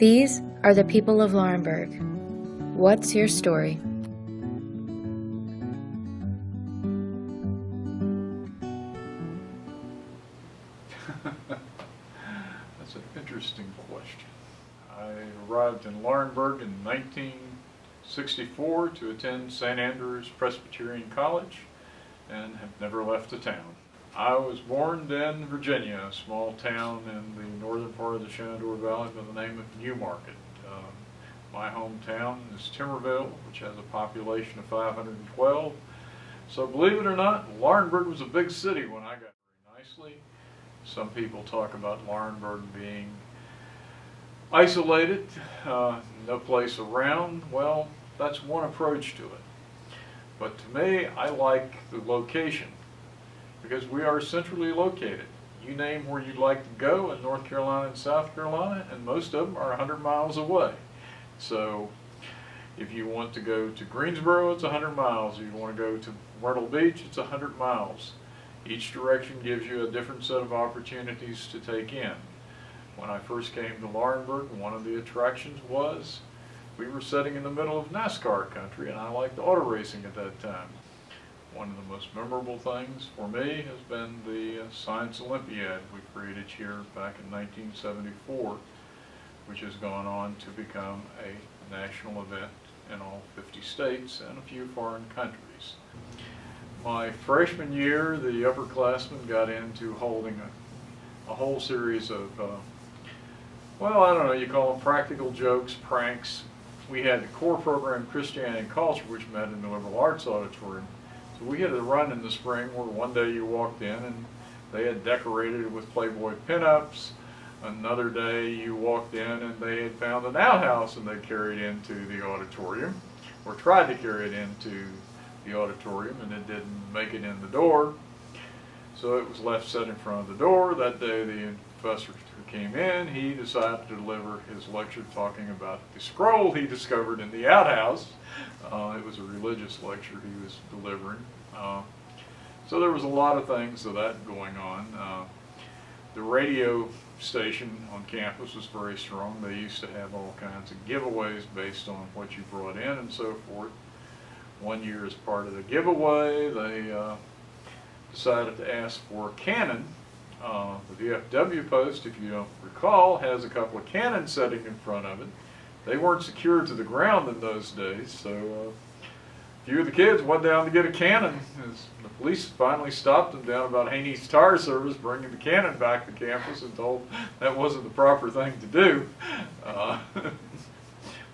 These are the people of Laurinburg. What's your story? That's an interesting question. I arrived in Laurinburg in 1964 to attend St. Andrews Presbyterian College and have never left the town. I was born in Virginia, a small town in the northern part of the Shenandoah Valley by the name of Newmarket. My hometown is Timberville, which has a population of 512. So believe it or not, Laurinburg was a big city when I got very nicely. Some people talk about Laurinburg being isolated, no place around. Well, that's one approach to it. But to me, I like the location because we are centrally located. You name where you'd like to go in North Carolina and South Carolina, and most of them are 100 miles away. So if you want to go to Greensboro, it's 100 miles. If you want to go to Myrtle Beach, it's 100 miles. Each direction gives you a different set of opportunities to take in. When I first came to Laurinburg, one of the attractions was we were sitting in the middle of NASCAR country, and I liked auto racing at that time. One of the most memorable things for me has been the Science Olympiad we created here back in 1974, which has gone on to become a national event in all 50 states and a few foreign countries. My freshman year, the upperclassmen got into holding a whole series of, well, I don't know, you call them practical jokes, pranks. We had the core program Christianity and Culture, which met in the Liberal Arts Auditorium. So we had a run in the spring where one day you walked in and they had decorated it with Playboy pinups. Another day you walked in and they had found an outhouse and they carried it into the auditorium, or tried to carry it into the auditorium, and it didn't make it in the door. So it was left set in front of the door. That day the professor who came in, he decided to deliver his lecture talking about the scroll he discovered in the outhouse. It was a religious lecture he was delivering. So there was a lot of things of that going on. The radio station on campus was very strong. They used to have all kinds of giveaways based on what you brought in and so forth. One year, as part of the giveaway, they decided to ask for a cannon. The VFW post, if you don't recall, has a couple of cannons sitting in front of it. They weren't secured to the ground in those days, so a few of the kids went down to get a cannon. As the police finally stopped them down about Haney's Tire Service, bringing the cannon back to campus, and told that wasn't the proper thing to do.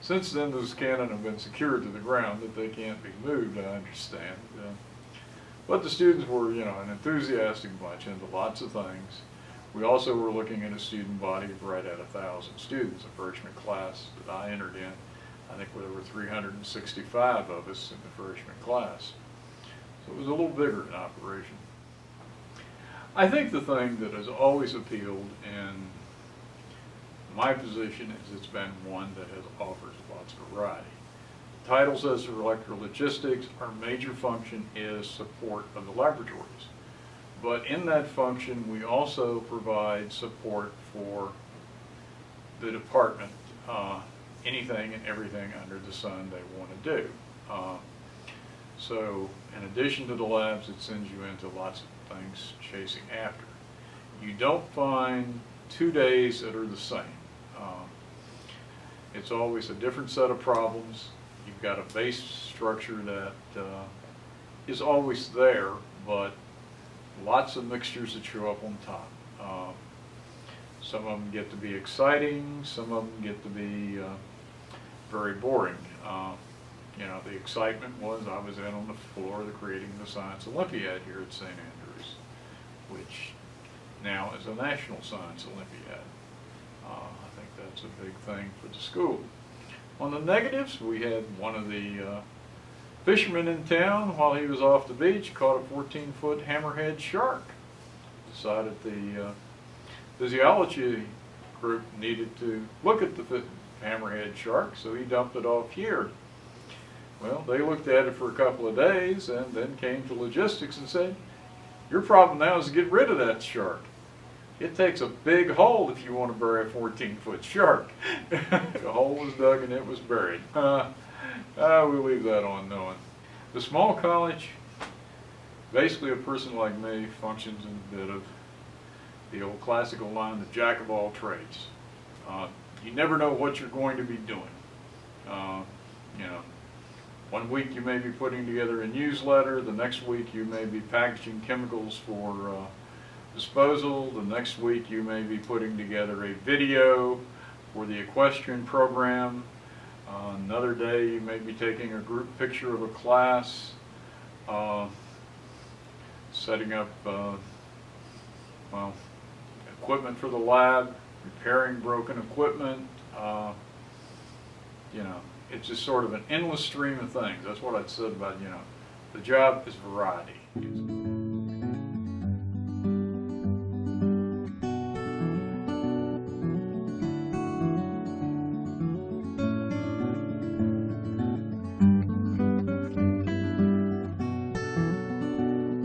Since then, those cannon have been secured to the ground, that they can't be moved, I understand. But the students were, an enthusiastic bunch into lots of things. We also were looking at a student body of right at 1,000 students, a freshman class that I entered in. I think there were 365 of us in the freshman class. So it was a little bigger in operation. I think the thing that has always appealed in my position is it's been one that has offered lots of variety. The title says electrologistics. Our major function is support of the laboratories. But in that function, we also provide support for the department, anything and everything under the sun they want to do. So in addition to the labs, it sends you into lots of things chasing after. You don't find 2 days that are the same. It's always a different set of problems. You've got a base structure that is always there, but lots of mixtures that show up on top. Some of them get to be exciting, some of them get to be very boring. The excitement was I was in on the floor of creating the Science Olympiad here at St. Andrews, which now is a National Science Olympiad. I think that's a big thing for the school. On the negatives, we had one of the fishermen in town, while he was off the beach, caught a 14-foot hammerhead shark. Decided the physiology group needed to look at the hammerhead shark, so he dumped it off here. Well, they looked at it for a couple of days and then came to logistics and said, your problem now is to get rid of that shark. It takes a big hole if you want to bury a 14-foot shark. The hole was dug and it was buried. We leave that unknown. The small college, basically a person like me functions in a bit of the old classical line, the jack of all trades. You never know what you're going to be doing. You know, one week you may be putting together a newsletter, the next week you may be packaging chemicals for disposal, the next week you may be putting together a video for the equestrian program, another day you may be taking a group picture of a class, setting up well, equipment for the lab, repairing broken equipment. You know, it's just sort of an endless stream of things. That's what I'd said about, you know, the job is variety.